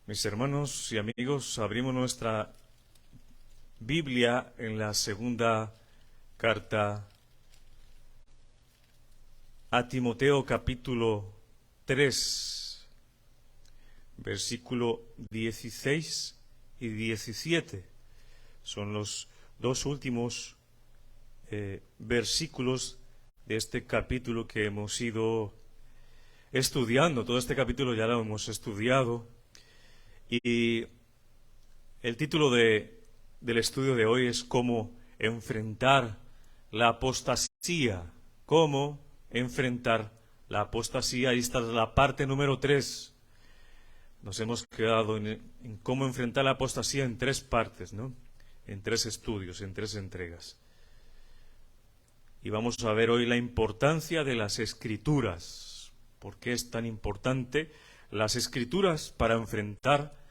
Mis hermanos y amigos, abrimos nuestra Biblia en la segunda carta a Timoteo, capítulo 3, versículo 16 y 17. Son los dos últimos versículos de este capítulo que hemos ido estudiando. Todo este capítulo ya lo hemos estudiado. Y el título del estudio de hoy es cómo enfrentar la apostasía. Cómo enfrentar la apostasía. Y esta es la parte número 3. Nos hemos quedado en cómo enfrentar la apostasía en 3 partes, ¿no? En 3 estudios, en 3 entregas. Y vamos a ver hoy la importancia de las Escrituras. ¿Por qué es tan importante las Escrituras para enfrentar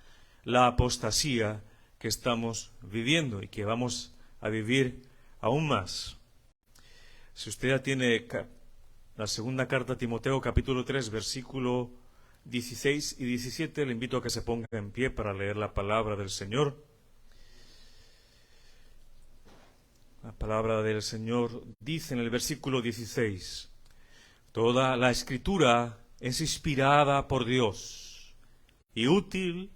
la apostasía que estamos viviendo y que vamos a vivir aún más? Si usted ya tiene la segunda carta a Timoteo, capítulo 3, versículo 16 y 17, le invito a que se ponga en pie para leer la palabra del Señor. La palabra del Señor dice en el versículo 16: Toda la Escritura es inspirada por Dios y útil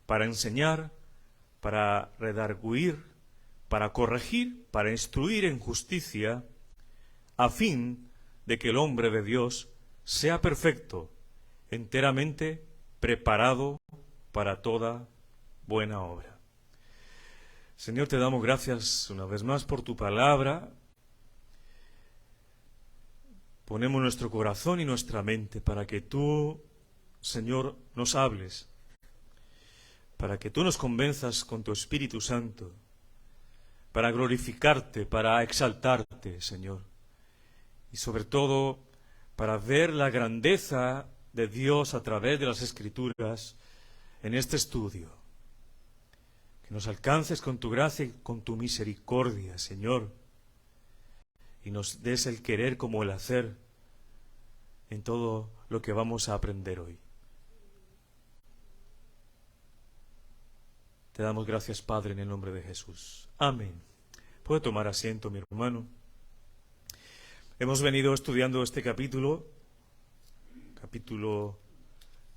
para enseñar, para redarguir, para corregir, para instruir en justicia, a fin de que el hombre de Dios sea perfecto, enteramente preparado para toda buena obra. Señor, te damos gracias una vez más por tu palabra. Ponemos nuestro corazón y nuestra mente para que tú, Señor, nos hables, para que tú nos convenzas con tu Espíritu Santo, para glorificarte, para exaltarte, Señor, y sobre todo para ver la grandeza de Dios a través de las Escrituras en este estudio. Que nos alcances con tu gracia y con tu misericordia, Señor, y nos des el querer como el hacer en todo lo que vamos a aprender hoy. Te damos gracias, Padre, en el nombre de Jesús. Amén. Puede tomar asiento, mi hermano. Hemos venido estudiando este capítulo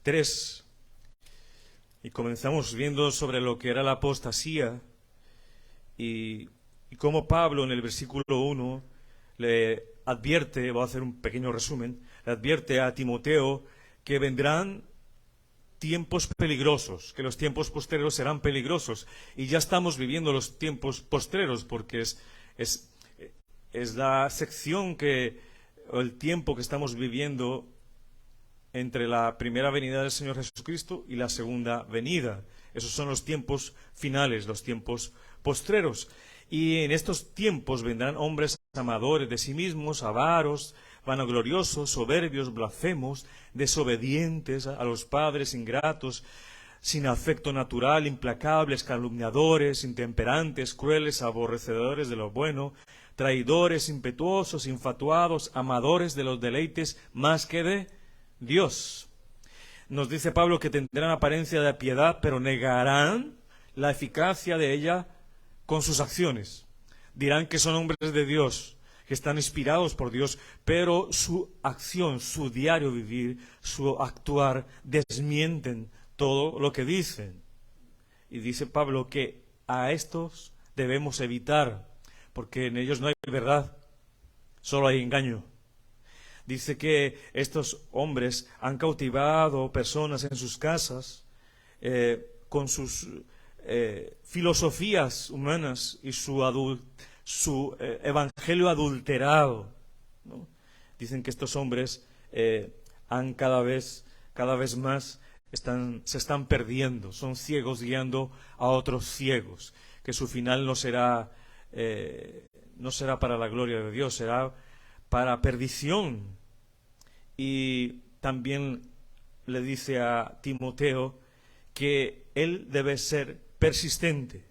3, y comenzamos viendo sobre lo que era la apostasía y cómo Pablo en el versículo 1 le advierte, voy a hacer un pequeño resumen, le advierte a Timoteo que vendrán tiempos peligrosos, que los tiempos postreros serán peligrosos, y ya estamos viviendo los tiempos postreros porque es la sección o el tiempo que estamos viviendo entre la primera venida del Señor Jesucristo y la segunda venida. Esos son los tiempos finales, los tiempos postreros. Y en estos tiempos vendrán hombres amadores de sí mismos, avaros, vanagloriosos, soberbios, blasfemos, desobedientes a los padres, ingratos, sin afecto natural, implacables, calumniadores, intemperantes, crueles, aborrecedores de lo bueno, traidores, impetuosos, infatuados, amadores de los deleites más que de Dios. Nos dice Pablo que tendrán apariencia de piedad, pero negarán la eficacia de ella con sus acciones. Dirán que son hombres de Dios, que están inspirados por Dios, pero su acción, su diario vivir, su actuar, desmienten todo lo que dicen. Y dice Pablo que a estos debemos evitar, porque en ellos no hay verdad, solo hay engaño. Dice que estos hombres han cautivado personas en sus casas con sus filosofías humanas y su evangelio adulterado, ¿no? Dicen que estos hombres han cada vez más se están perdiendo, son ciegos guiando a otros ciegos, que su final no será para la gloria de Dios, será para perdición. Y también le dice a Timoteo que él debe ser persistente,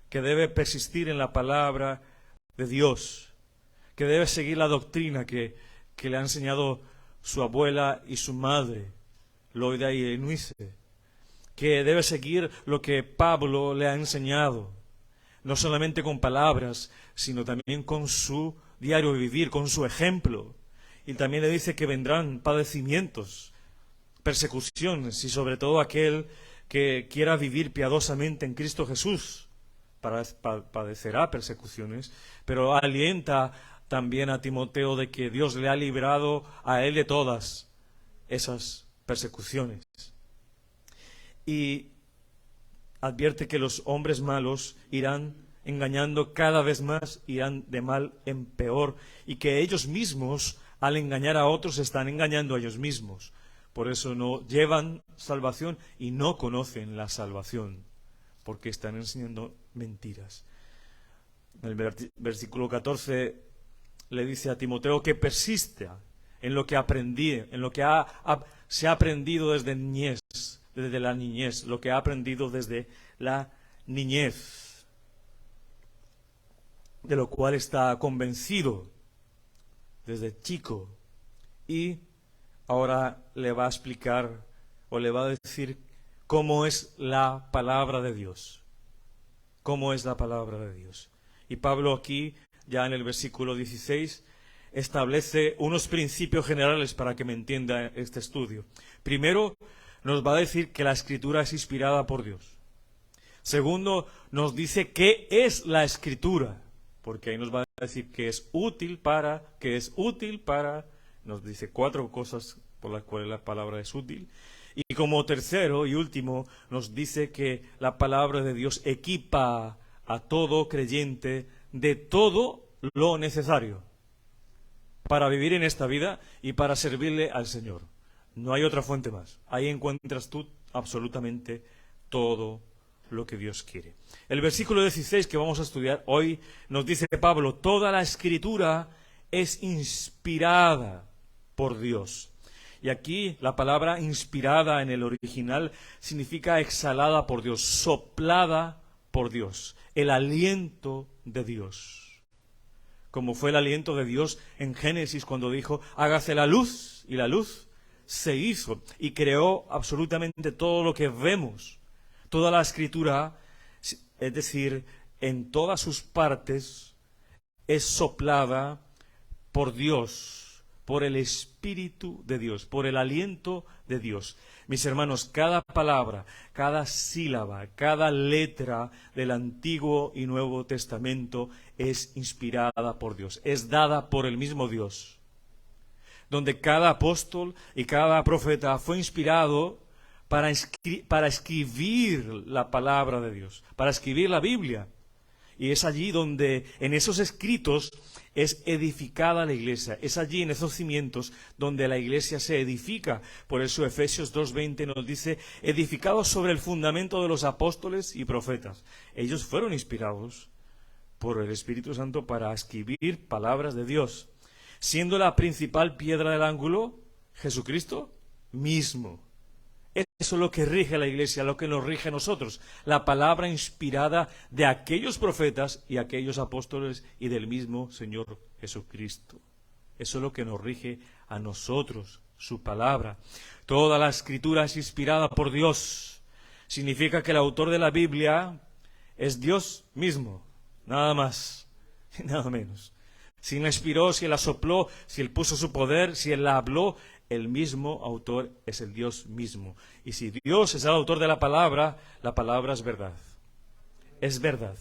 que debe persistir en la palabra de Dios, que debe seguir la doctrina que le ha enseñado su abuela y su madre, Loida y Eunice, que debe seguir lo que Pablo le ha enseñado, no solamente con palabras, sino también con su diario vivir, con su ejemplo. Y también le dice que vendrán padecimientos, persecuciones, y sobre todo aquel que quiera vivir piadosamente en Cristo Jesús padecerá persecuciones, pero alienta también a Timoteo de que Dios le ha librado a él de todas esas persecuciones. Y advierte que los hombres malos irán engañando cada vez más, irán de mal en peor, y que ellos mismos, al engañar a otros, están engañando a ellos mismos. Por eso no llevan salvación y no conocen la salvación, porque están enseñando mentiras. En el versículo 14 le dice a Timoteo que persista en lo que aprendí, en lo que se ha aprendido desde la niñez, lo que ha aprendido desde la niñez, de lo cual está convencido desde chico, y ahora le va a explicar o le va a decir cómo es la palabra de Dios. ¿Cómo es la palabra de Dios? Y Pablo aquí, ya en el versículo 16, establece unos principios generales para que me entienda este estudio. Primero, nos va a decir que la Escritura es inspirada por Dios. Segundo, nos dice qué es la Escritura, porque ahí nos va a decir que es útil para, nos dice 4 cosas por las cuales la palabra es útil. Y como tercero y último, nos dice que la palabra de Dios equipa a todo creyente de todo lo necesario para vivir en esta vida y para servirle al Señor. No hay otra fuente más. Ahí encuentras tú absolutamente todo lo que Dios quiere. El versículo 16 que vamos a estudiar hoy nos dice Pablo: toda la Escritura es inspirada por Dios. Y aquí la palabra inspirada en el original significa exhalada por Dios, soplada por Dios, el aliento de Dios. Como fue el aliento de Dios en Génesis cuando dijo: hágase la luz, y la luz se hizo y creó absolutamente todo lo que vemos. Toda la Escritura, es decir, en todas sus partes, es soplada por Dios, por el Espíritu de Dios, por el aliento de Dios. Mis hermanos, cada palabra, cada sílaba, cada letra del Antiguo y Nuevo Testamento es inspirada por Dios, es dada por el mismo Dios. Donde cada apóstol y cada profeta fue inspirado para escribir la palabra de Dios, para escribir la Biblia. Y es allí donde, en esos escritos, es edificada la iglesia. Es allí, en esos cimientos, donde la iglesia se edifica. Por eso Efesios 2:20 nos dice: edificados sobre el fundamento de los apóstoles y profetas. Ellos fueron inspirados por el Espíritu Santo para escribir palabras de Dios, siendo la principal piedra del ángulo Jesucristo mismo. Eso es lo que rige a la iglesia, lo que nos rige a nosotros, la palabra inspirada de aquellos profetas y aquellos apóstoles y del mismo Señor Jesucristo. Eso es lo que nos rige a nosotros, su palabra. Toda la Escritura es inspirada por Dios. Significa que el autor de la Biblia es Dios mismo, nada más y nada menos. Si la inspiró, si la sopló, si él puso su poder, si él la habló, el mismo autor es el Dios mismo. Y si Dios es el autor de la palabra es verdad. Es verdad.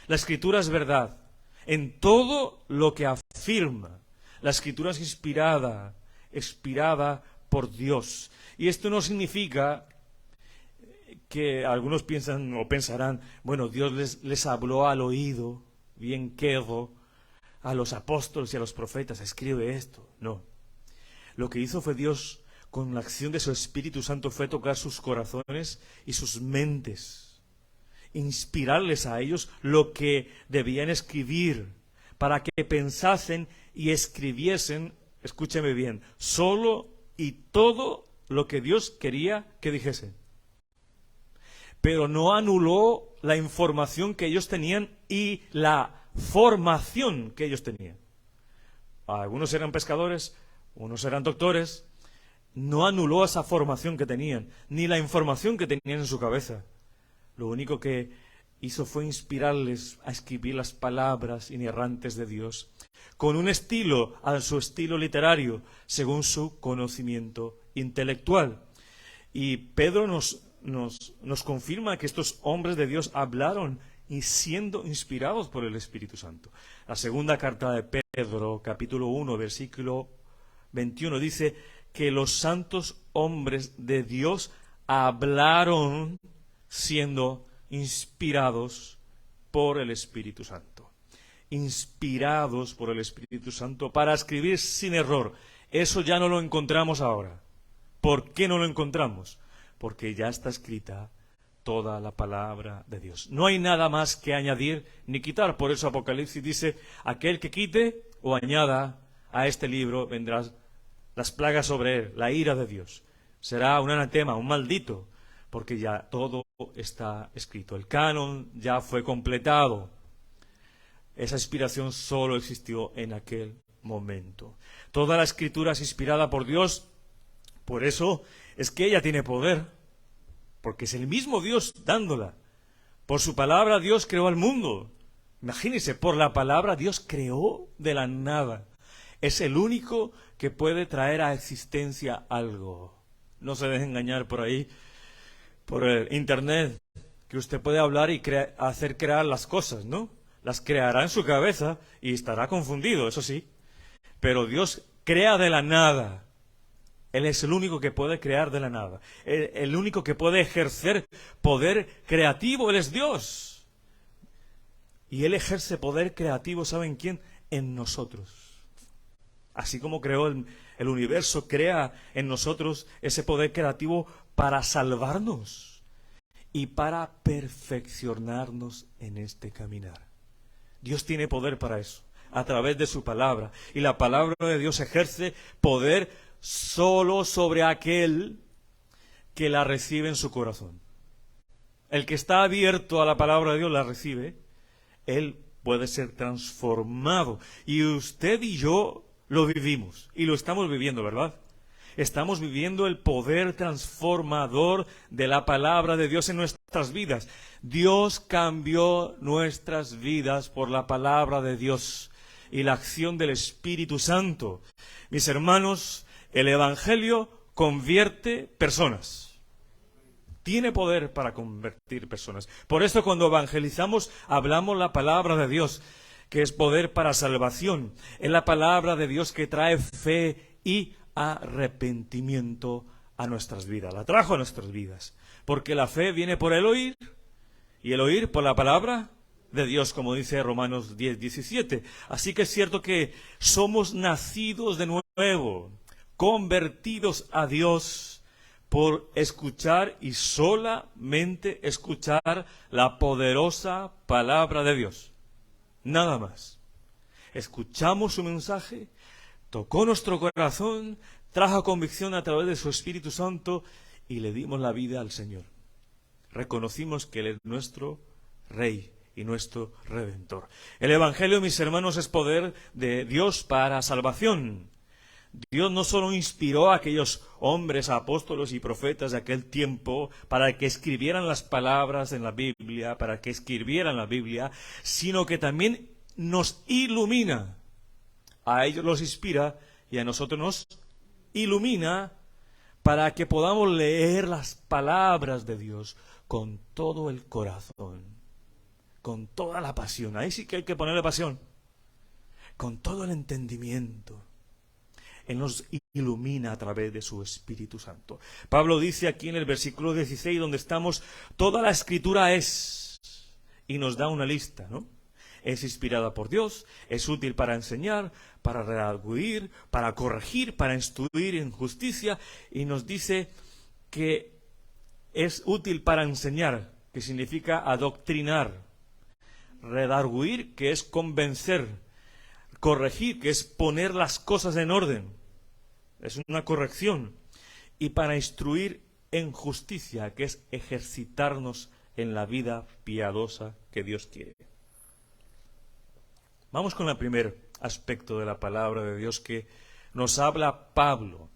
La Escritura es verdad en todo lo que afirma. La Escritura es inspirada por Dios. Y esto no significa que algunos piensan o pensarán: bueno, Dios les habló al oído, bien quedo, a los apóstoles y a los profetas, escribe esto. No. Lo que hizo fue Dios, con la acción de su Espíritu Santo, fue tocar sus corazones y sus mentes, inspirarles a ellos lo que debían escribir, para que pensasen y escribiesen, escúcheme bien, solo y todo lo que Dios quería que dijesen. Pero no anuló la información que ellos tenían y la formación que ellos tenían. Algunos eran pescadores, unos eran doctores, no anuló esa formación que tenían, ni la información que tenían en su cabeza. Lo único que hizo fue inspirarles a escribir las palabras inerrantes de Dios, con un estilo, a su estilo literario, según su conocimiento intelectual. Y Pedro nos confirma que estos hombres de Dios hablaron y siendo inspirados por el Espíritu Santo. La segunda carta de Pedro, capítulo 1, versículo 21, dice que los santos hombres de Dios hablaron siendo inspirados por el Espíritu Santo. Inspirados por el Espíritu Santo para escribir sin error. Eso ya no lo encontramos ahora. ¿Por qué no lo encontramos? Porque ya está escrita toda la palabra de Dios. No hay nada más que añadir ni quitar. Por eso Apocalipsis dice, aquel que quite o añada a este libro vendrán las plagas sobre él, la ira de Dios. Será un anatema, un maldito, porque ya todo está escrito. El canon ya fue completado. Esa inspiración solo existió en aquel momento. Toda la escritura es inspirada por Dios, por eso es que ella tiene poder, porque es el mismo Dios dándola. Por su palabra Dios creó al mundo. Imagínense, por la palabra Dios creó de la nada. Es el único que puede traer a existencia algo. No se deje engañar por ahí, por el internet, que usted puede hablar y hacer crear las cosas, ¿no? Las creará en su cabeza y estará confundido, eso sí. Pero Dios crea de la nada. Él es el único que puede crear de la nada. El único que puede ejercer poder creativo, Él es Dios. Y Él ejerce poder creativo, ¿saben quién? En nosotros. Así como creó el universo, crea en nosotros ese poder creativo para salvarnos y para perfeccionarnos en este caminar. Dios tiene poder para eso, a través de su palabra. Y la palabra de Dios ejerce poder solo sobre aquel que la recibe en su corazón. El que está abierto a la palabra de Dios la recibe, él puede ser transformado. Y usted y yo lo vivimos, y lo estamos viviendo, ¿verdad? Estamos viviendo el poder transformador de la palabra de Dios en nuestras vidas. Dios cambió nuestras vidas por la palabra de Dios y la acción del Espíritu Santo. Mis hermanos, el Evangelio convierte personas. Tiene poder para convertir personas. Por eso cuando evangelizamos hablamos la palabra de Dios, que es poder para salvación. Es la palabra de Dios que trae fe y arrepentimiento a nuestras vidas. La trajo a nuestras vidas. Porque la fe viene por el oír y el oír por la palabra de Dios, como dice Romanos 10:17. Así que es cierto que somos nacidos de nuevo, convertidos a Dios por escuchar y solamente escuchar la poderosa palabra de Dios. Nada más. Escuchamos su mensaje, tocó nuestro corazón, trajo convicción a través de su Espíritu Santo y le dimos la vida al Señor. Reconocimos que Él es nuestro Rey y nuestro Redentor. El Evangelio, mis hermanos, es poder de Dios para salvación. Dios no solo inspiró a aquellos hombres, apóstoles y profetas de aquel tiempo para que escribieran las palabras en la Biblia, para que escribieran la Biblia, sino que también nos ilumina. A ellos los inspira y a nosotros nos ilumina para que podamos leer las palabras de Dios con todo el corazón, con toda la pasión. Ahí sí que hay que ponerle pasión, con todo el entendimiento. Él nos ilumina a través de su Espíritu Santo. Pablo dice aquí en el versículo 16, donde estamos, toda la Escritura es, y nos da una lista, ¿no? Es inspirada por Dios, es útil para enseñar, para redarguir, para corregir, para instruir en justicia, y nos dice que es útil para enseñar, que significa adoctrinar, redarguir, que es convencer, corregir, que es poner las cosas en orden, es una corrección, y para instruir en justicia, que es ejercitarnos en la vida piadosa que Dios quiere. Vamos con el primer aspecto de la palabra de Dios que nos habla Pablo.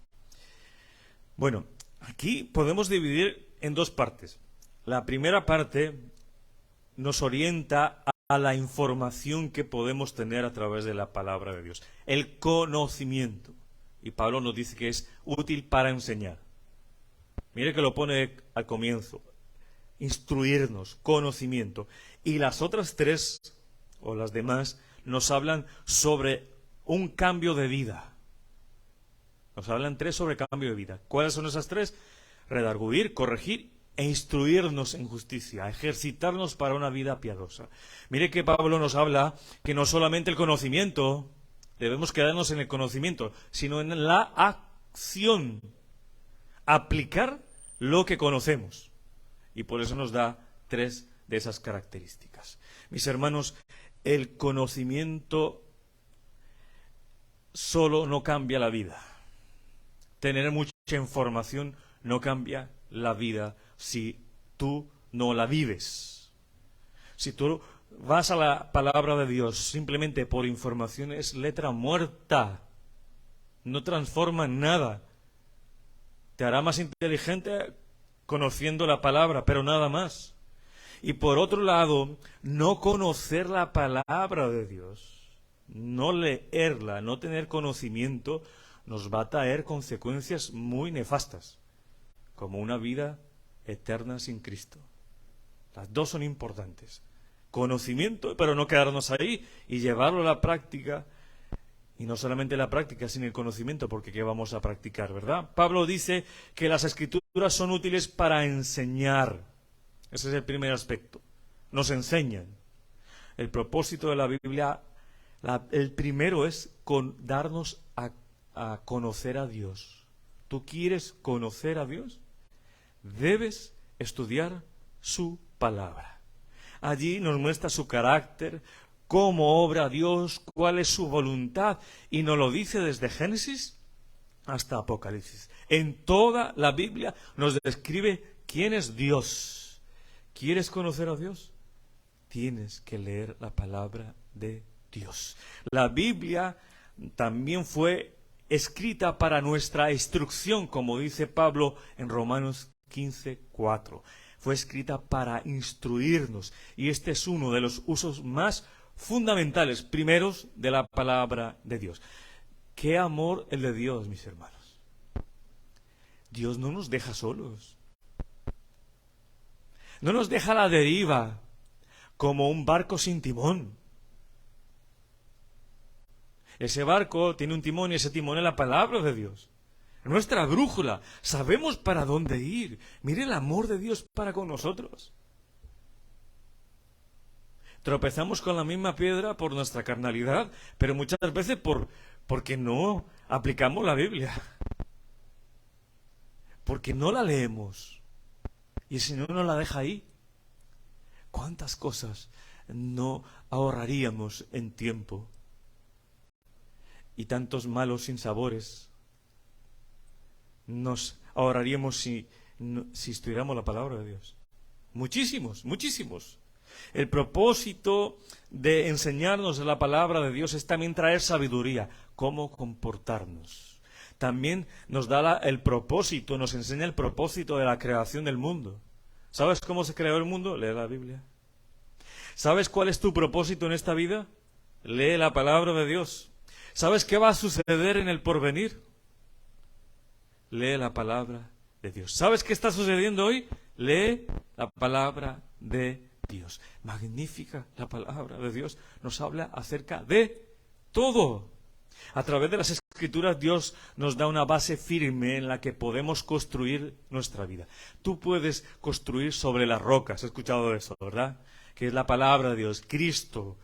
Bueno, aquí podemos dividir en dos partes. La primera parte nos orienta a la información que podemos tener a través de la palabra de Dios, el conocimiento. Y Pablo nos dice que es útil para enseñar. Mire que lo pone al comienzo, instruirnos, conocimiento. Y las otras tres, o las demás, nos hablan sobre un cambio de vida. Nos hablan tres sobre cambio de vida. ¿Cuáles son esas tres? Redarguir, corregir e instruirnos en justicia, ejercitarnos para una vida piadosa. Mire que Pablo nos habla que no solamente el conocimiento, debemos quedarnos en el conocimiento, sino en la acción, aplicar lo que conocemos. Y por eso nos da tres de esas características. Mis hermanos, el conocimiento solo no cambia la vida. Tener mucha información no cambia la vida si tú no la vives. Si tú vas a la palabra de Dios simplemente por información, es letra muerta. No transforma en nada. Te hará más inteligente conociendo la palabra, pero nada más. Y por otro lado, no conocer la palabra de Dios, no leerla, no tener conocimiento, nos va a traer consecuencias muy nefastas, como una vida eterna sin Cristo. Las dos son importantes. Conocimiento, pero no quedarnos ahí y llevarlo a la práctica. Y no solamente la práctica, sino el conocimiento, porque ¿qué vamos a practicar, verdad? Pablo dice que las Escrituras son útiles para enseñar. Ese es el primer aspecto. Nos enseñan. El propósito de la Biblia, el primero es darnos a conocer a Dios. ¿Tú quieres conocer a Dios? Debes estudiar su palabra. Allí nos muestra su carácter, cómo obra Dios, cuál es su voluntad, y nos lo dice desde Génesis hasta Apocalipsis. En toda la Biblia nos describe quién es Dios. ¿Quieres conocer a Dios? Tienes que leer la palabra de Dios. La Biblia también fue escrita para nuestra instrucción, como dice Pablo en Romanos 15:4. Fue escrita para instruirnos, y este es uno de los usos más fundamentales, primeros, de la palabra de Dios. ¡Qué amor el de Dios, mis hermanos! Dios no nos deja solos. No nos deja a la deriva, como un barco sin timón. Ese barco tiene un timón y ese timón es la palabra de Dios. Nuestra brújula. Sabemos para dónde ir. Mire el amor de Dios para con nosotros. Tropezamos con la misma piedra por nuestra carnalidad, pero muchas veces porque no aplicamos la Biblia. Porque no la leemos. Y si no nos la deja ahí, ¿cuántas cosas no ahorraríamos en tiempo? Y tantos malos sinsabores nos ahorraríamos si estudiáramos la palabra de Dios. Muchísimos, muchísimos. El propósito de enseñarnos la palabra de Dios es también traer sabiduría, cómo comportarnos. También nos da el propósito, nos enseña el propósito de la creación del mundo. ¿Sabes cómo se creó el mundo? Lee la Biblia. ¿Sabes cuál es tu propósito en esta vida? Lee la palabra de Dios. ¿Sabes qué va a suceder en el porvenir? Lee la palabra de Dios. ¿Sabes qué está sucediendo hoy? Lee la palabra de Dios. Magnífica la palabra de Dios. Nos habla acerca de todo. A través de las Escrituras Dios nos da una base firme en la que podemos construir nuestra vida. Tú puedes construir sobre las rocas. ¿Has escuchado eso, verdad? Que es la palabra de Dios, Cristo.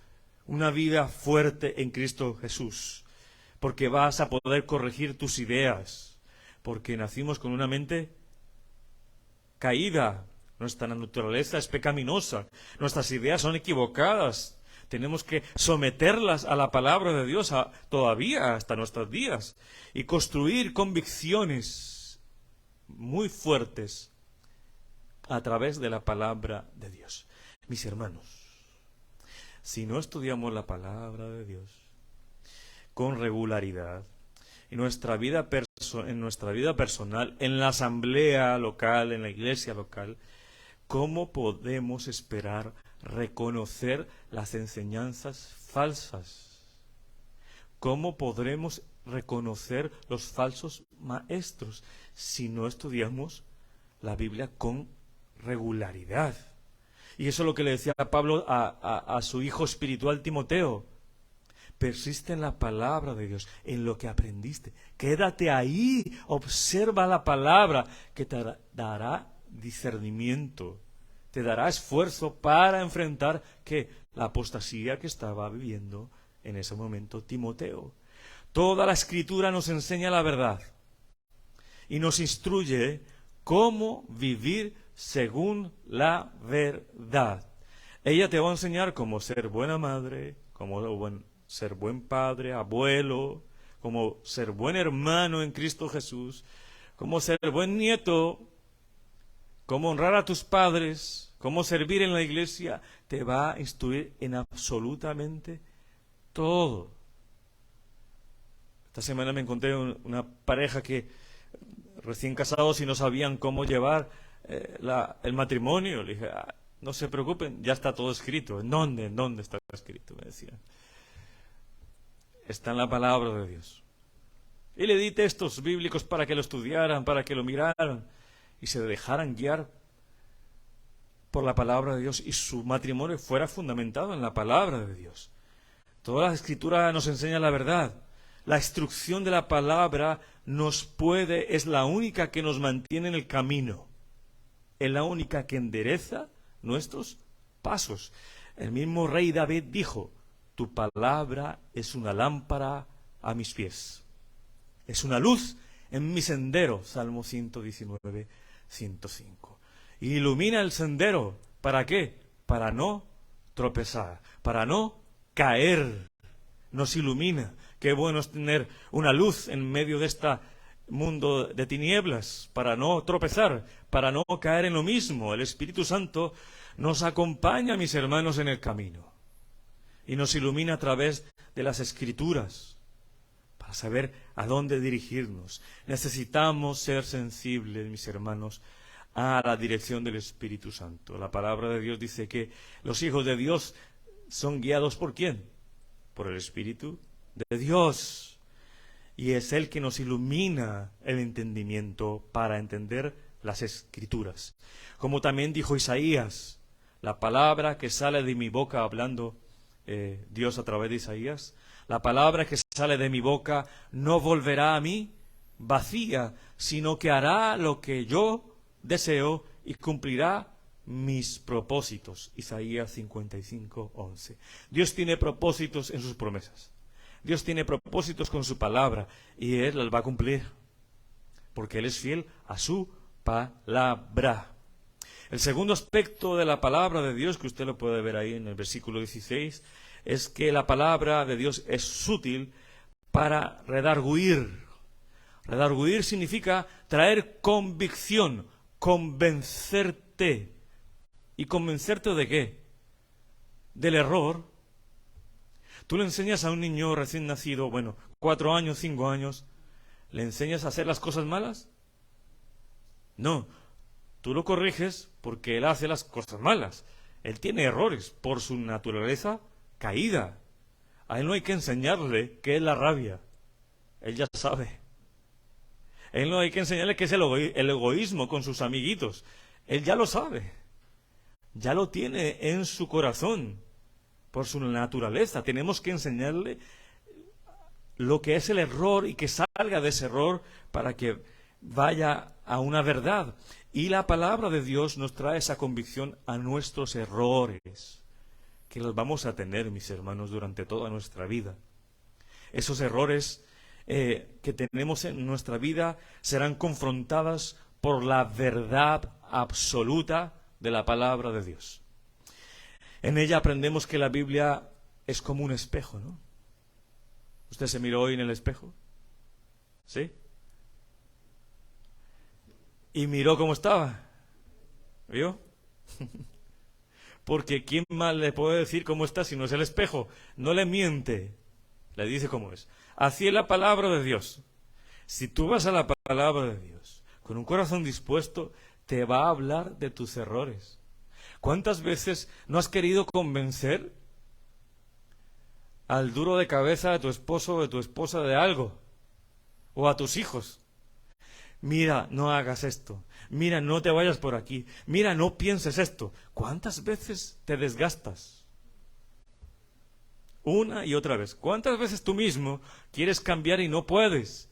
Una vida fuerte en Cristo Jesús. Porque vas a poder corregir tus ideas. Porque nacimos con una mente caída. Nuestra naturaleza es pecaminosa. Nuestras ideas son equivocadas. Tenemos que someterlas a la palabra de Dios todavía hasta nuestros días. Y construir convicciones muy fuertes a través de la palabra de Dios. Mis hermanos, si no estudiamos la palabra de Dios con regularidad, y nuestra vida personal en nuestra vida personal, en la asamblea local, en la iglesia local, ¿cómo podemos esperar reconocer las enseñanzas falsas? ¿Cómo podremos reconocer los falsos maestros si no estudiamos la Biblia con regularidad? Y eso es lo que le decía Pablo a su hijo espiritual Timoteo. Persiste en la palabra de Dios, en lo que aprendiste. Quédate ahí, observa la palabra, que te dará discernimiento, te dará esfuerzo para enfrentar la apostasía que estaba viviendo en ese momento Timoteo. Toda la Escritura nos enseña la verdad y nos instruye cómo vivir según la verdad. Ella te va a enseñar cómo ser buena madre, cómo ser buen padre, abuelo, cómo ser buen hermano en Cristo Jesús, cómo ser buen nieto, cómo honrar a tus padres, cómo servir en la iglesia. Te va a instruir en absolutamente todo. Esta semana me encontré una pareja que recién casados y no sabían cómo llevar el matrimonio. Le dije, no se preocupen, ya está todo escrito. ¿En dónde? ¿En dónde está escrito? Me decían. Está en la palabra de Dios. Y le di textos bíblicos para que lo estudiaran, para que lo miraran y se dejaran guiar por la palabra de Dios y su matrimonio fuera fundamentado en la palabra de Dios. Toda la Escritura nos enseña la verdad. La instrucción de la palabra es la única que nos mantiene en el camino. Es la única que endereza nuestros pasos. El mismo rey David dijo, tu palabra es una lámpara a mis pies. Es una luz en mi sendero. Salmo 119, 105. Ilumina el sendero. ¿Para qué? Para no tropezar, para no caer. Nos ilumina. Qué bueno es tener una luz en medio de este mundo de tinieblas, para no tropezar, para no caer en lo mismo. El Espíritu Santo nos acompaña, mis hermanos, en el camino y nos ilumina a través de las Escrituras para saber a dónde dirigirnos. Necesitamos ser sensibles, mis hermanos, a la dirección del Espíritu Santo. La palabra de Dios dice que los hijos de Dios son guiados ¿por quién? Por el Espíritu de Dios. Y es Él que nos ilumina el entendimiento para entender las Escrituras. Como también dijo Isaías, la palabra que sale de mi boca, hablando Dios a través de Isaías, la palabra que sale de mi boca no volverá a mí vacía, sino que hará lo que yo deseo y cumplirá mis propósitos. Isaías 55, 11. Dios tiene propósitos en sus promesas. Dios tiene propósitos con su palabra y Él las va a cumplir, porque Él es fiel a su palabra. El segundo aspecto de la palabra de Dios, que usted lo puede ver ahí en el versículo 16, es que la palabra de Dios es útil para redarguir. Redarguir significa traer convicción, convencerte. ¿Y convencerte de qué? Del error. Tú le enseñas a un niño recién nacido, 4 años, 5 años, ¿le enseñas a hacer las cosas malas? No, tú lo corriges porque él hace las cosas malas. Él tiene errores por su naturaleza caída. A él no hay que enseñarle qué es la rabia. Él ya sabe. A él no hay que enseñarle qué es el egoísmo con sus amiguitos. Él ya lo sabe. Ya lo tiene en su corazón. Por su naturaleza. Tenemos que enseñarle lo que es el error y que salga de ese error para que vaya a una verdad. Y la palabra de Dios nos trae esa convicción a nuestros errores, que los vamos a tener, mis hermanos, durante toda nuestra vida. Esos errores que tenemos en nuestra vida serán confrontadas por la verdad absoluta de la palabra de Dios. En ella aprendemos que la Biblia es como un espejo, ¿no? ¿Usted se miró hoy en el espejo? ¿Sí? Y miró cómo estaba. ¿Vio? Porque ¿quién más le puede decir cómo está si no es el espejo? No le miente, le dice cómo es. Así es la palabra de Dios. Si tú vas a la palabra de Dios con un corazón dispuesto, te va a hablar de tus errores. ¿Cuántas veces no has querido convencer al duro de cabeza de tu esposo o de tu esposa de algo? O a tus hijos. Mira, no hagas esto. Mira, no te vayas por aquí. Mira, no pienses esto. ¿Cuántas veces te desgastas? Una y otra vez. ¿Cuántas veces tú mismo quieres cambiar y no puedes?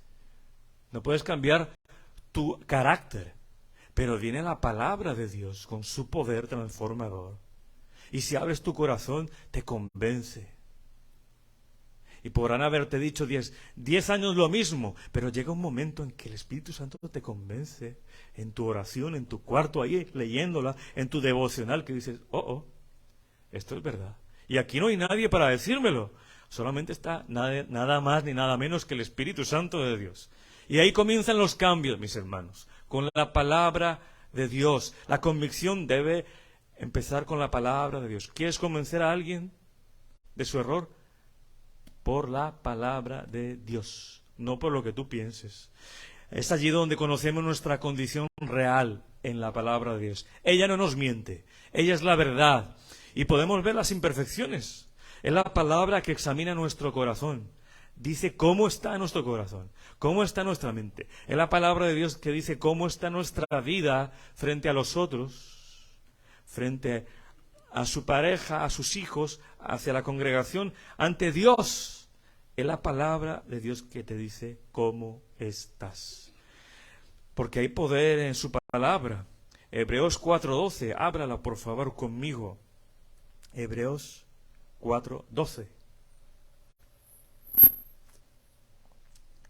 No puedes cambiar tu carácter. Pero viene la palabra de Dios con su poder transformador. Y si abres tu corazón, te convence. Y podrán haberte dicho 10 años lo mismo, pero llega un momento en que el Espíritu Santo te convence en tu oración, en tu cuarto, ahí leyéndola, en tu devocional, que dices, esto es verdad. Y aquí no hay nadie para decírmelo, solamente está nada más ni nada menos que el Espíritu Santo de Dios. Y ahí comienzan los cambios, mis hermanos, con la palabra de Dios. La convicción debe empezar con la palabra de Dios. ¿Quieres convencer a alguien de su error? Por la palabra de Dios, no por lo que tú pienses. Es allí donde conocemos nuestra condición real en la palabra de Dios. Ella no nos miente, ella es la verdad. Y podemos ver las imperfecciones. Es la palabra que examina nuestro corazón. Dice cómo está nuestro corazón, cómo está nuestra mente. Es la palabra de Dios que dice cómo está nuestra vida frente a los otros, frente a su pareja, a sus hijos, hacia la congregación, ante Dios. Es la palabra de Dios que te dice cómo estás. Porque hay poder en su palabra. Hebreos 4:12, ábrala por favor conmigo. Hebreos 4:12.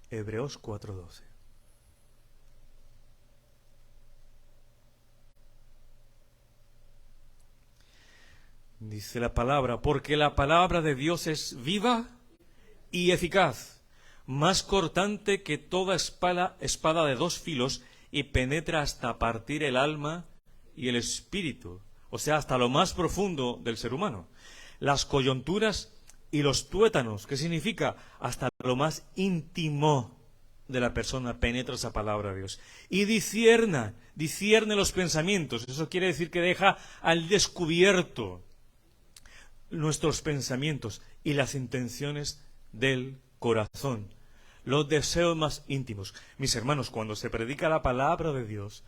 Hebreos 4:12. Dice la palabra, porque la palabra de Dios es viva y eficaz, más cortante que toda espada de dos filos, y penetra hasta partir el alma y el espíritu, o sea, hasta lo más profundo del ser humano. Las coyunturas y los tuétanos, ¿qué significa? Hasta lo más íntimo de la persona penetra esa palabra de Dios. Y discierne los pensamientos, eso quiere decir que deja al descubierto nuestros pensamientos y las intenciones del corazón, los deseos más íntimos. Mis hermanos, cuando se predica la palabra de Dios,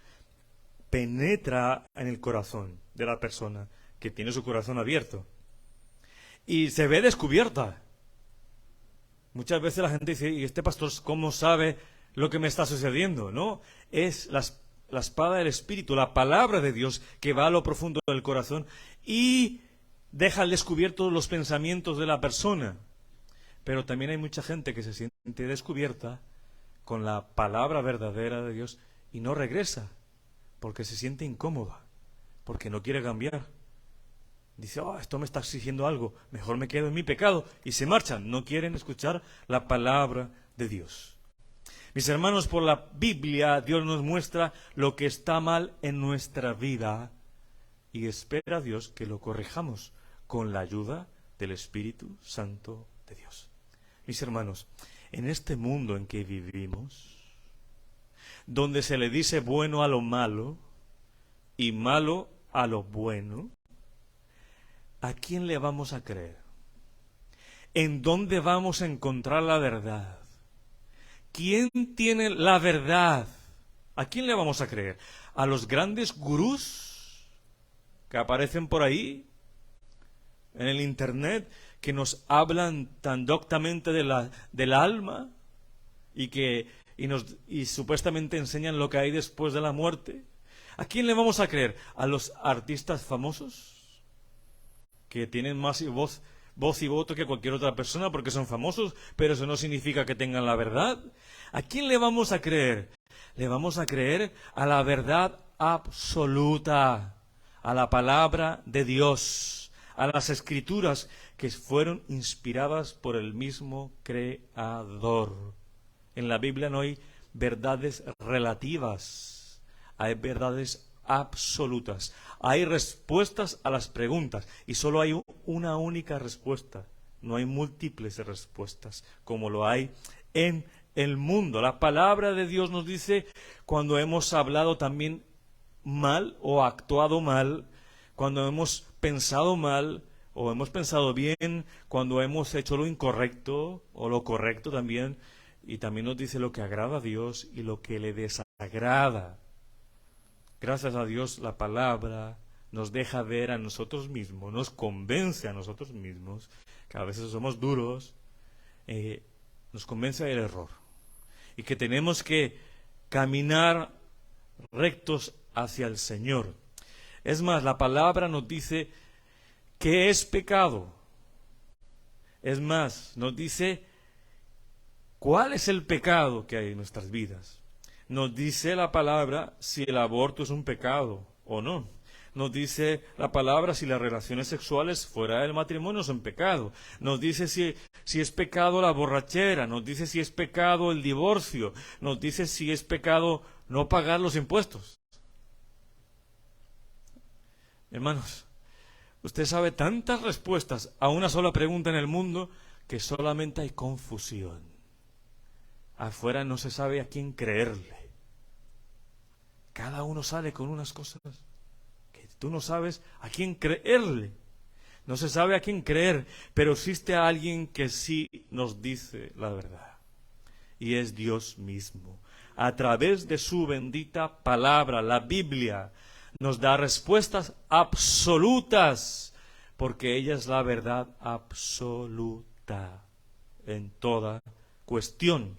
penetra en el corazón de la persona que tiene su corazón abierto y se ve descubierta. Muchas veces la gente dice, ¿y este pastor cómo sabe lo que me está sucediendo? No, es la espada del Espíritu, la palabra de Dios que va a lo profundo del corazón y deja al descubierto los pensamientos de la persona. Pero también hay mucha gente que se siente descubierta con la palabra verdadera de Dios y no regresa, porque se siente incómoda, porque no quiere cambiar. Dice, esto me está exigiendo algo, mejor me quedo en mi pecado, y se marchan, no quieren escuchar la palabra de Dios. Mis hermanos, por la Biblia Dios nos muestra lo que está mal en nuestra vida y espera a Dios que lo corrijamos con la ayuda del Espíritu Santo de Dios. Mis hermanos, en este mundo en que vivimos, donde se le dice bueno a lo malo y malo a lo bueno, ¿a quién le vamos a creer? ¿En dónde vamos a encontrar la verdad? ¿Quién tiene la verdad? ¿A quién le vamos a creer? ¿A los grandes gurús que aparecen por ahí en el internet, que nos hablan tan doctamente del alma y supuestamente enseñan lo que hay después de la muerte? ¿A quién le vamos a creer? ¿A los artistas famosos que tienen más voz y voto que cualquier otra persona porque son famosos, pero eso no significa que tengan la verdad? ¿A quién le vamos a creer? Le vamos a creer a la verdad absoluta, a la palabra de Dios, a las Escrituras que fueron inspiradas por el mismo Creador. En la Biblia no hay verdades relativas, hay verdades absolutas. Hay respuestas a las preguntas y solo hay una única respuesta. No hay múltiples respuestas como lo hay en el mundo. La palabra de Dios nos dice cuando hemos hablado también mal o actuado mal, cuando hemos pensado mal o hemos pensado bien, cuando hemos hecho lo incorrecto o lo correcto también, y también nos dice lo que agrada a Dios y lo que le desagrada. Gracias a Dios la palabra nos deja ver a nosotros mismos, nos convence a nosotros mismos, que a veces somos duros, nos convence del error y que tenemos que caminar rectos hacia el Señor. Es más, la palabra nos dice que es pecado. Es más, nos dice cuál es el pecado que hay en nuestras vidas. Nos dice la palabra si el aborto es un pecado o no. Nos dice la palabra si las relaciones sexuales fuera del matrimonio son pecado. Nos dice si es pecado la borrachera. Nos dice si es pecado el divorcio. Nos dice si es pecado no pagar los impuestos. Hermanos, usted sabe tantas respuestas a una sola pregunta en el mundo que solamente hay confusión. Afuera no se sabe a quién creerle. Cada uno sale con unas cosas que tú no sabes a quién creerle. No se sabe a quién creer, pero existe alguien que sí nos dice la verdad. Y es Dios mismo. A través de su bendita palabra, la Biblia, nos da respuestas absolutas, porque ella es la verdad absoluta en toda cuestión.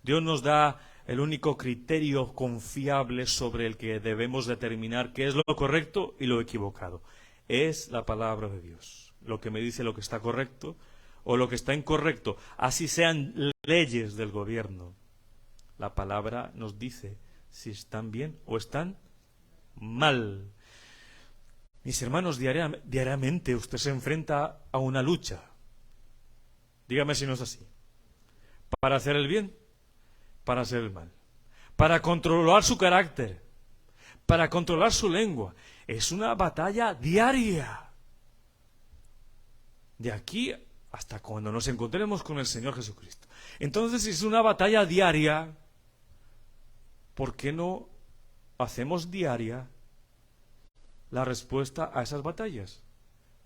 Dios nos da el único criterio confiable sobre el que debemos determinar qué es lo correcto y lo equivocado. Es la palabra de Dios lo que me dice lo que está correcto o lo que está incorrecto. Así sean leyes del gobierno. La palabra nos dice si están bien o están mal. Mis hermanos, diariamente usted se enfrenta a una lucha. Dígame si no es así. Para hacer el bien, para hacer el mal. Para controlar su carácter, para controlar su lengua. Es una batalla diaria. De aquí hasta cuando nos encontremos con el Señor Jesucristo. Entonces, si es una batalla diaria, ¿por qué no hacemos diaria la respuesta a esas batallas?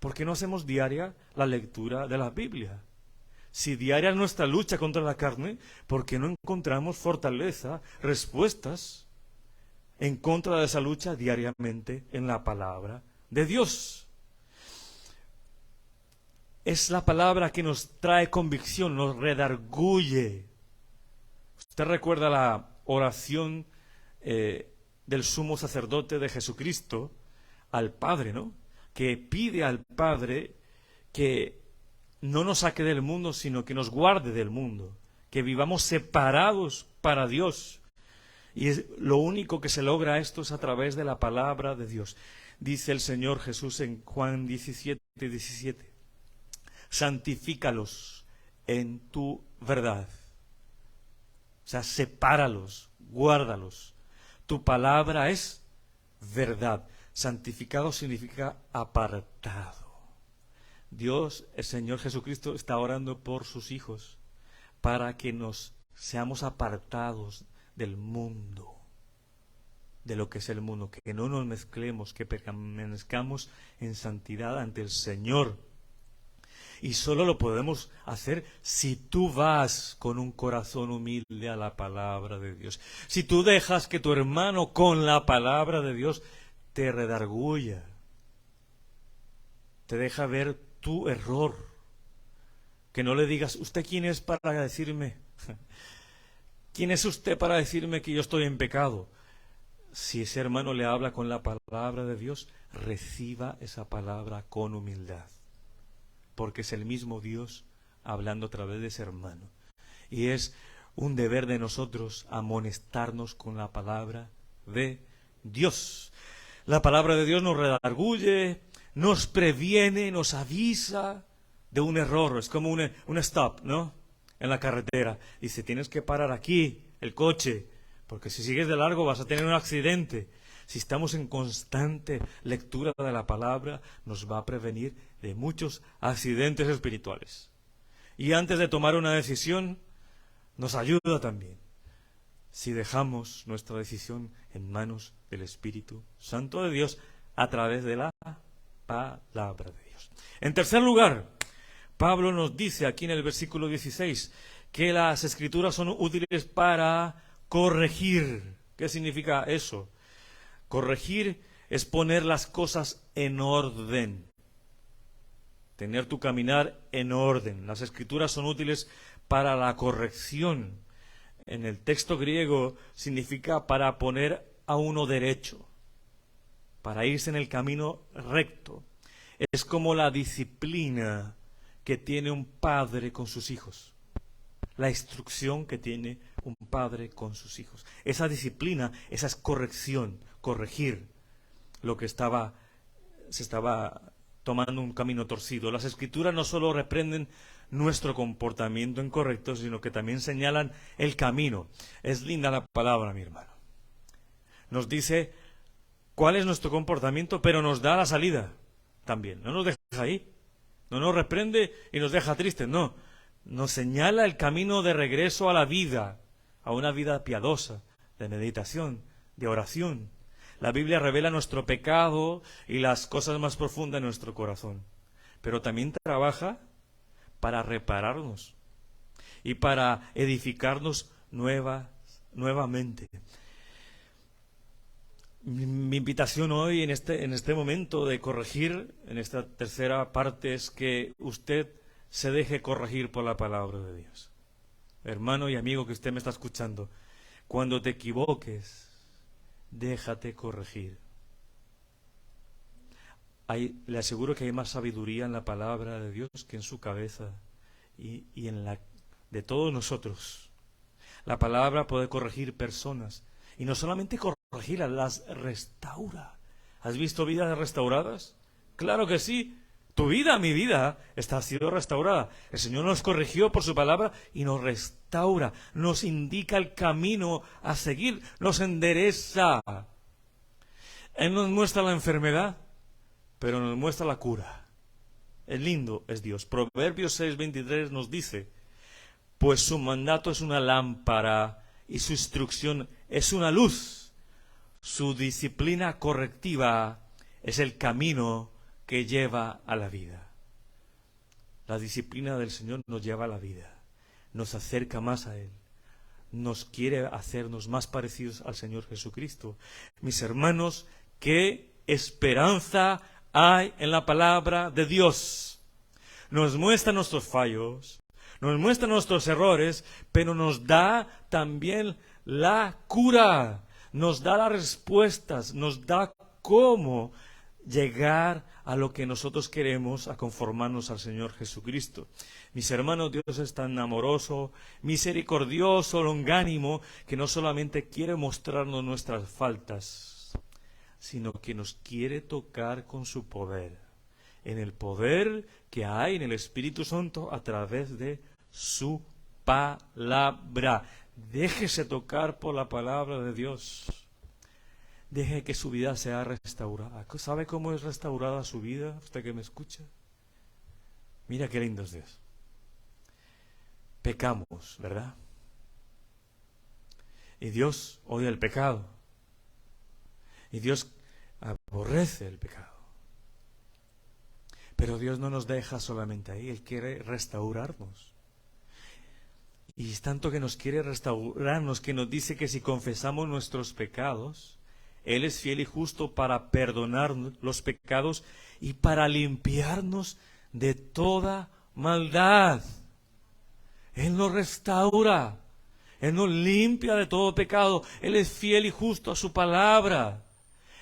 ¿Por qué no hacemos diaria la lectura de la Biblia? Si diaria es nuestra lucha contra la carne, ¿por qué no encontramos fortaleza, respuestas en contra de esa lucha diariamente en la palabra de Dios? Es la palabra que nos trae convicción, nos redarguye. Usted recuerda la oración del sumo sacerdote de Jesucristo al Padre, ¿no? Que pide al Padre que no nos saque del mundo, sino que nos guarde del mundo, que vivamos separados para Dios. Y lo único que se logra esto es a través de la palabra de Dios. Dice el Señor Jesús en Juan 17:17, santifícalos en tu verdad. O sea, sepáralos, guárdalos. Tu palabra es verdad. Santificado significa apartado. Dios, el Señor Jesucristo, está orando por sus hijos para que nos seamos apartados del mundo, de lo que es el mundo, que no nos mezclemos, que permanezcamos en santidad ante el Señor. Y solo lo podemos hacer si tú vas con un corazón humilde a la palabra de Dios. Si tú dejas que tu hermano con la palabra de Dios te redarguya, te deja ver tu error. Que no le digas, ¿usted quién es para decirme? ¿Quién es usted para decirme que yo estoy en pecado? Si ese hermano le habla con la palabra de Dios, reciba esa palabra con humildad. Porque es el mismo Dios hablando a través de ese hermano. Y es un deber de nosotros amonestarnos con la palabra de Dios. La palabra de Dios nos redarguye, nos previene, nos avisa de un error. Es como un stop, ¿no? En la carretera. Dice, tienes que parar aquí el coche, porque si sigues de largo vas a tener un accidente. Si estamos en constante lectura de la palabra, nos va a prevenir de muchos accidentes espirituales. Y antes de tomar una decisión, nos ayuda también si dejamos nuestra decisión en manos del Espíritu Santo de Dios a través de la palabra de Dios. En tercer lugar, Pablo nos dice aquí en el versículo 16 que las Escrituras son útiles para corregir. ¿Qué significa eso? Corregir es poner las cosas en orden, tener tu caminar en orden. Las Escrituras son útiles para la corrección. En el texto griego significa para poner a uno derecho, para irse en el camino recto. Es como la disciplina que tiene un padre con sus hijos, la instrucción que tiene un padre con sus hijos. Esa disciplina, esa es corrección, corregir lo que se estaba tomando un camino torcido. Las Escrituras no solo reprenden nuestro comportamiento incorrecto, sino que también señalan el camino. Es linda la palabra, mi hermano. Nos dice cuál es nuestro comportamiento, pero nos da la salida también. No nos deja ahí, no nos reprende y nos deja tristes, no. Nos señala el camino de regreso a la vida, a una vida piadosa, de meditación, de oración. La Biblia revela nuestro pecado y las cosas más profundas de nuestro corazón, pero también trabaja para repararnos y para edificarnos nuevamente. Mi invitación hoy en este momento de corregir, en esta tercera parte, es que usted se deje corregir por la palabra de Dios. Hermano y amigo que usted me está escuchando, cuando te equivoques, déjate corregir. Le aseguro que hay más sabiduría en la palabra de Dios que en su cabeza y en la de todos nosotros. La palabra puede corregir personas y no solamente corregirlas, las restaura. ¿Has visto vidas restauradas? Claro que sí. Tu vida, mi vida, ha sido restaurada. El Señor nos corrigió por su palabra y nos restaura, nos indica el camino a seguir, nos endereza. Él nos muestra la enfermedad, pero nos muestra la cura. Es lindo, es Dios. Proverbios 6:23 nos dice, pues su mandato es una lámpara y su instrucción es una luz. Su disciplina correctiva es el camino que lleva a la vida. La disciplina del Señor nos lleva a la vida, nos acerca más a Él, nos quiere hacernos más parecidos al Señor Jesucristo. Mis hermanos, ¿qué esperanza hay en la palabra de Dios? Nos muestra nuestros fallos, nos muestra nuestros errores, pero nos da también la cura, nos da las respuestas, nos da cómo llegar a lo que nosotros queremos, a conformarnos al Señor Jesucristo. Mis hermanos, Dios es tan amoroso, misericordioso, longánimo, que no solamente quiere mostrarnos nuestras faltas, sino que nos quiere tocar con su poder, en el poder que hay en el Espíritu Santo a través de su palabra. Déjese tocar por la palabra de Dios. Deje que su vida sea restaurada. ¿Sabe cómo es restaurada su vida? Usted que me escucha. Mira qué lindo es Dios. Pecamos, ¿verdad? Y Dios odia el pecado. Y Dios aborrece el pecado. Pero Dios no nos deja solamente ahí. Él quiere restaurarnos. Y es tanto que nos quiere restaurarnos que nos dice que si confesamos nuestros pecados, Él es fiel y justo para perdonar los pecados y para limpiarnos de toda maldad. Él nos restaura, Él nos limpia de todo pecado. Él es fiel y justo a su palabra.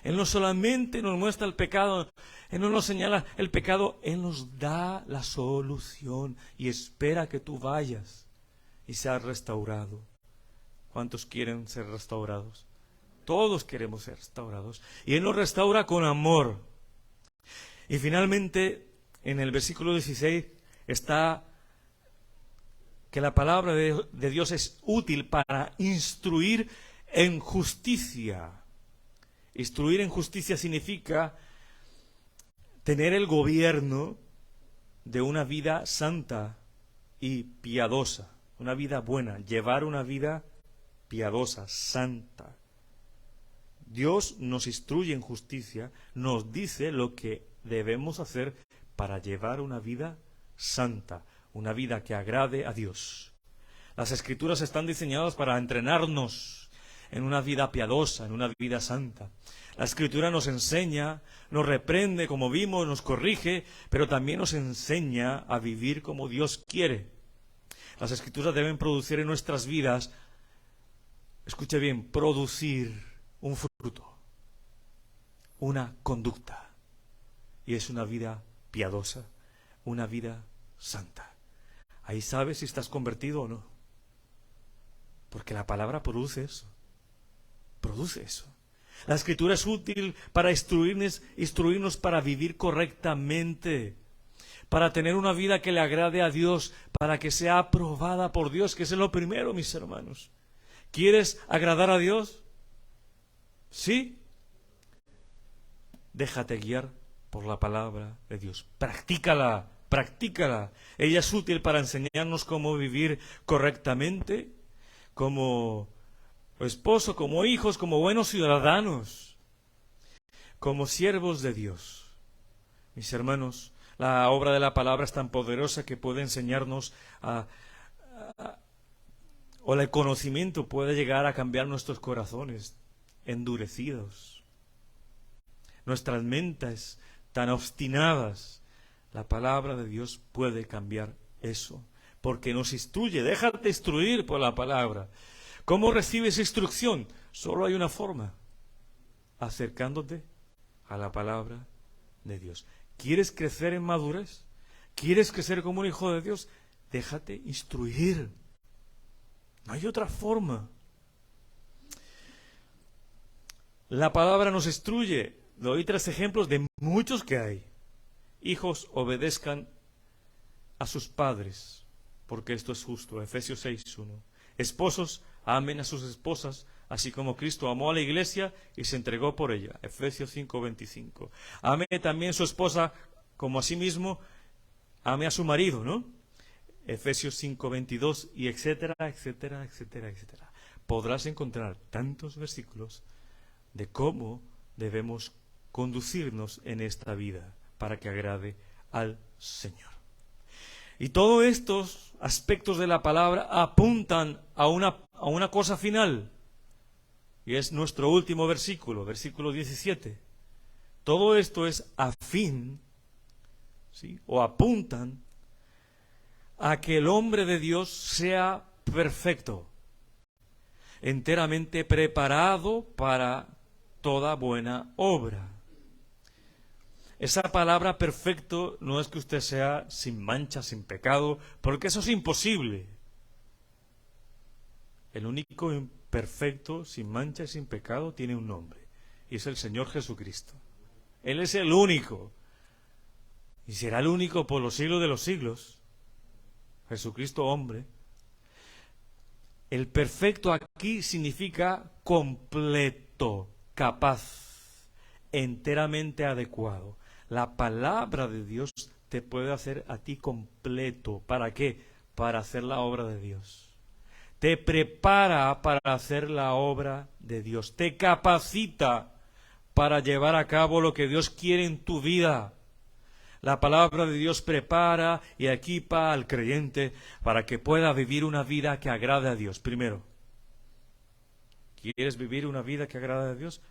Él no solamente nos muestra el pecado, Él no nos señala el pecado, Él nos da la solución y espera que tú vayas y seas restaurado. ¿Cuántos quieren ser restaurados? Todos queremos ser restaurados. Y Él nos restaura con amor. Y finalmente, en el versículo 16 está que la palabra de Dios es útil para instruir en justicia. Instruir en justicia significa tener el gobierno de una vida santa y piadosa. una vida buena, llevar una vida piadosa, santa. Dios nos instruye en justicia, nos dice lo que debemos hacer para llevar una vida santa, una vida que agrade a Dios. Las Escrituras están diseñadas para entrenarnos en una vida piadosa, en una vida santa. La Escritura nos enseña, nos reprende, como vimos, nos corrige, pero también nos enseña a vivir como Dios quiere. Las Escrituras deben producir en nuestras vidas, escuche bien, producir un fruto, una conducta, y es una vida piadosa, una vida santa. Ahí sabes si estás convertido o no, porque la palabra produce eso, produce eso. La Escritura es útil para instruirnos para vivir correctamente, para tener una vida que le agrade a Dios, para que sea aprobada por Dios, que es lo primero, mis hermanos. ¿Quieres agradar a Dios? ¿Sí? Déjate guiar por la palabra de Dios. Practícala, practícala. Ella es útil para enseñarnos cómo vivir correctamente, como esposo, como hijos, como buenos ciudadanos, como siervos de Dios. Mis hermanos, la obra de la palabra es tan poderosa que puede enseñarnos o el conocimiento puede llegar a cambiar nuestros corazones endurecidos, nuestras mentes tan obstinadas. La palabra de Dios puede cambiar eso, porque nos instruye. Déjate instruir por la palabra. ¿Cómo recibes instrucción? Solo hay una forma: acercándote a la palabra de Dios. ¿Quieres crecer en madurez? ¿Quieres crecer como un hijo de Dios? Déjate instruir. No hay otra forma. La palabra nos instruye. Doy 3 ejemplos de muchos que hay. Hijos, obedezcan a sus padres, porque esto es justo. Efesios 6:1. Esposos, amen a sus esposas, así como Cristo amó a la iglesia y se entregó por ella. Efesios 5:25. Ame también su esposa como a sí mismo, ame a su marido, ¿no? Efesios 5:22, y etcétera, etcétera, etcétera, etcétera. Podrás encontrar tantos versículos de cómo debemos conducirnos en esta vida para que agrade al Señor. Y todos estos aspectos de la palabra apuntan a una cosa final, y es nuestro último versículo, versículo 17. Todo esto es a fin, ¿sí?, o apuntan a que el hombre de Dios sea perfecto, enteramente preparado para toda buena obra. Esa palabra perfecto no es que usted sea sin mancha, sin pecado, porque eso es imposible. El único perfecto, sin mancha y sin pecado, tiene un nombre, y es el Señor Jesucristo. Él es el único, y será el único por los siglos de los siglos. Jesucristo hombre. El perfecto aquí significa completo, capaz, enteramente adecuado. La palabra de Dios te puede hacer a ti completo. ¿Para qué? Para hacer la obra de Dios. Te prepara para hacer la obra de Dios. Te capacita para llevar a cabo lo que Dios quiere en tu vida. La palabra de Dios prepara y equipa al creyente para que pueda vivir una vida que agrade a Dios. Primero, ¿quieres vivir una vida que agrade a Dios?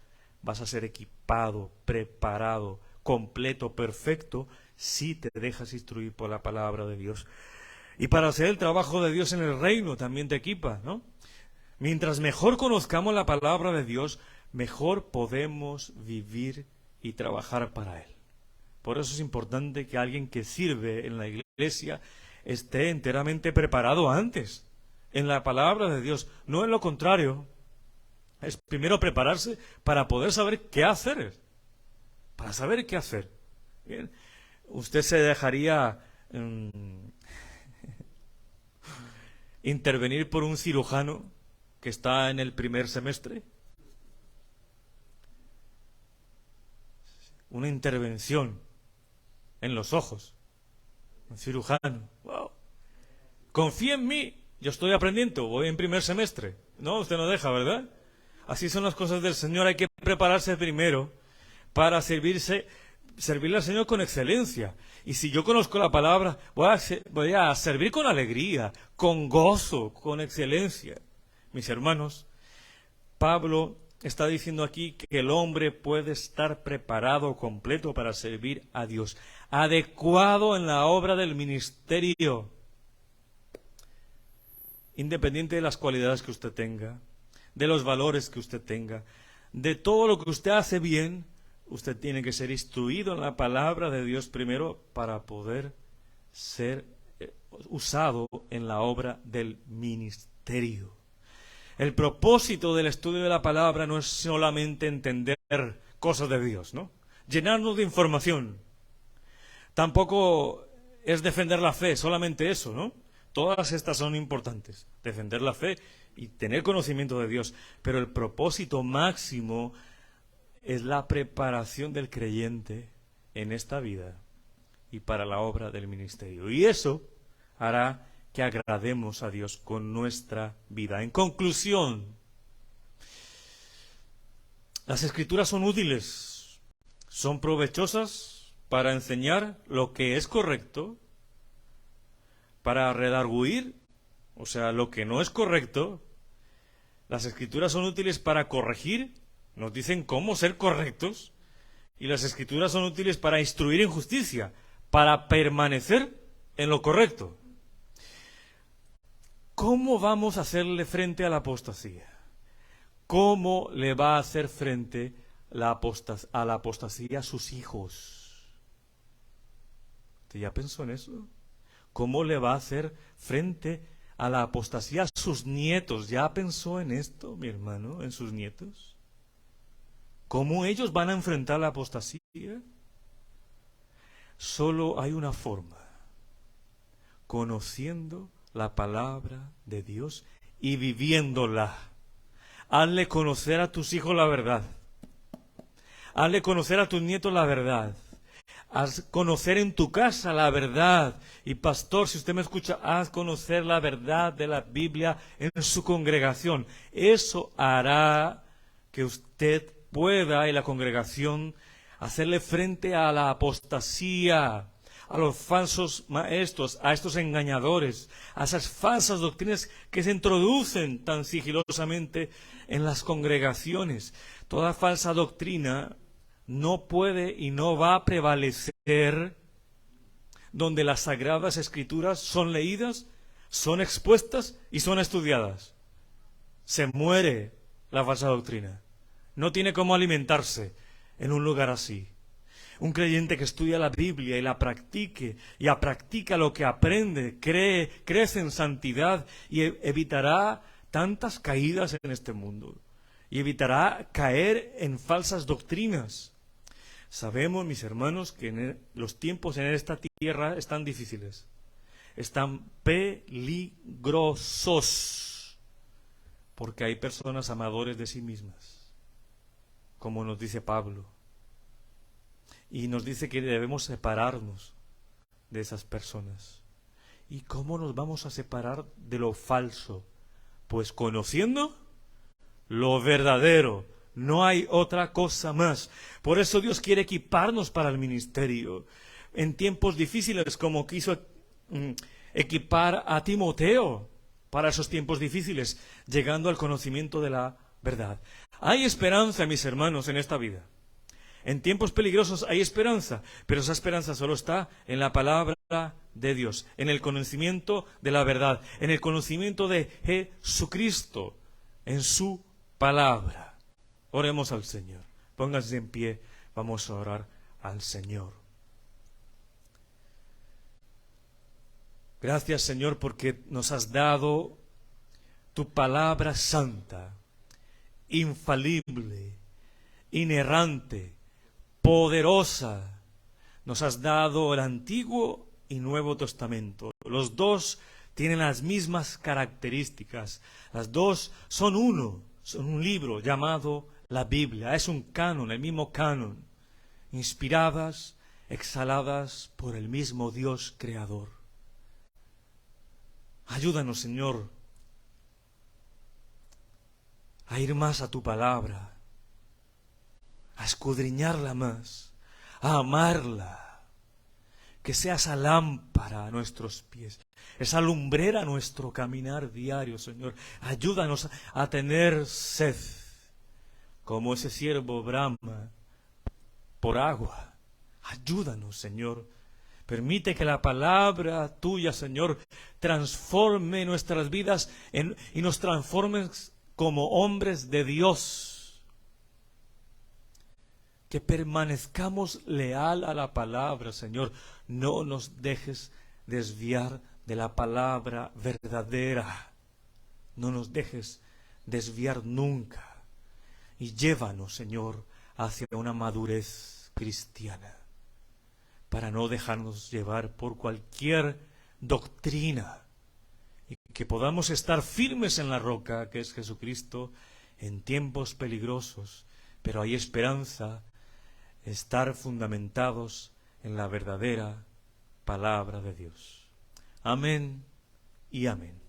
Vas a ser equipado, preparado, completo, perfecto, si te dejas instruir por la palabra de Dios. Y para hacer el trabajo de Dios en el reino también te equipa, ¿no? Mientras mejor conozcamos la palabra de Dios, mejor podemos vivir y trabajar para Él. Por eso es importante que alguien que sirve en la iglesia esté enteramente preparado antes, en la palabra de Dios, no en lo contrario. Es primero prepararse para poder saber qué hacer, para saber qué hacer. Bien, usted se dejaría intervenir por un cirujano que está en el primer semestre. Una intervención en los ojos. Un cirujano. Wow. Confía en mí Yo estoy aprendiendo, voy en primer semestre. No, usted no deja, ¿verdad? Así son las cosas del Señor, hay que prepararse primero para servirle al Señor con excelencia. Y si yo conozco la palabra, voy a servir con alegría, con gozo, con excelencia. Mis hermanos, Pablo está diciendo aquí que el hombre puede estar preparado completo para servir a Dios, adecuado en la obra del ministerio, independiente de las cualidades que usted tenga, de los valores que usted tenga, de todo lo que usted hace bien. Usted tiene que ser instruido en la palabra de Dios primero para poder ser usado en la obra del ministerio. El propósito del estudio de la palabra no es solamente entender cosas de Dios, ¿no? Llenarnos de información. Tampoco es defender la fe, solamente eso, ¿no? Todas estas son importantes. Defender la fe y tener conocimiento de Dios. Pero el propósito máximo es la preparación del creyente en esta vida y para la obra del ministerio. Y eso hará que agrademos a Dios con nuestra vida. En conclusión, las Escrituras son útiles, son provechosas para enseñar lo que es correcto, para redarguir, o sea, lo que no es correcto. Las Escrituras son útiles para corregir, nos dicen cómo ser correctos, y las Escrituras son útiles para instruir en justicia, para permanecer en lo correcto. ¿Cómo vamos a hacerle frente a la apostasía? ¿Cómo le va a hacer frente a la apostasía a sus hijos? ¿Usted ya pensó en eso? ¿Cómo le va a hacer frente a la apostasía a sus nietos? ¿Ya pensó en esto, mi hermano, en sus nietos? ¿Cómo ellos van a enfrentar la apostasía? Solo hay una forma: conociendo la palabra de Dios y viviéndola. Hazle conocer a tus hijos la verdad. Hazle conocer a tus nietos la verdad. Haz conocer en tu casa la verdad. Y pastor, si usted me escucha, haz conocer la verdad de la Biblia en su congregación. Eso hará que usted pueda, y la congregación, hacerle frente a la apostasía, a los falsos maestros, a estos engañadores, a esas falsas doctrinas que se introducen tan sigilosamente en las congregaciones. Toda falsa doctrina no puede y no va a prevalecer donde las Sagradas Escrituras son leídas, son expuestas y son estudiadas. Se muere la falsa doctrina. No tiene cómo alimentarse en un lugar así. Un creyente que estudia la Biblia y la practique, y practica lo que aprende, crece en santidad y evitará tantas caídas en este mundo. Y evitará caer en falsas doctrinas. Sabemos, mis hermanos, que los tiempos en esta tierra están difíciles. Están peligrosos. Porque hay personas amadores de sí mismas, como nos dice Pablo. Y nos dice que debemos separarnos de esas personas. ¿Y cómo nos vamos a separar de lo falso? Pues conociendo lo verdadero. No hay otra cosa más. Por eso Dios quiere equiparnos para el ministerio. En tiempos difíciles, como quiso equipar a Timoteo para esos tiempos difíciles, llegando al conocimiento de la verdad. Hay esperanza, mis hermanos, en esta vida. En tiempos peligrosos hay esperanza, pero esa esperanza solo está en la palabra de Dios, en el conocimiento de la verdad, en el conocimiento de Jesucristo, en su palabra. Oremos al Señor. Pónganse en pie, vamos a orar al Señor. Gracias, Señor, porque nos has dado tu palabra santa, infalible, inerrante, poderosa. Nos has dado el Antiguo y Nuevo Testamento. Los dos tienen las mismas características. Las dos son uno, son un libro llamado la Biblia. Es un canon, el mismo canon, inspiradas, exhaladas por el mismo Dios creador. Ayúdanos, Señor, a ir más a tu palabra, a escudriñarla más, a amarla, que sea esa lámpara a nuestros pies, esa lumbrera a nuestro caminar diario, Señor. Ayúdanos a tener sed, como ese siervo brama por agua. Ayúdanos, Señor. Permite que la palabra tuya, Señor, transforme nuestras vidas y nos transforme como hombres de Dios. Que permanezcamos leal a la palabra, Señor. No nos dejes desviar de la palabra verdadera. No nos dejes desviar nunca. Y llévanos, Señor, hacia una madurez cristiana, para no dejarnos llevar por cualquier doctrina, y que podamos estar firmes en la roca que es Jesucristo en tiempos peligrosos, pero hay esperanza, estar fundamentados en la verdadera palabra de Dios. Amén y amén.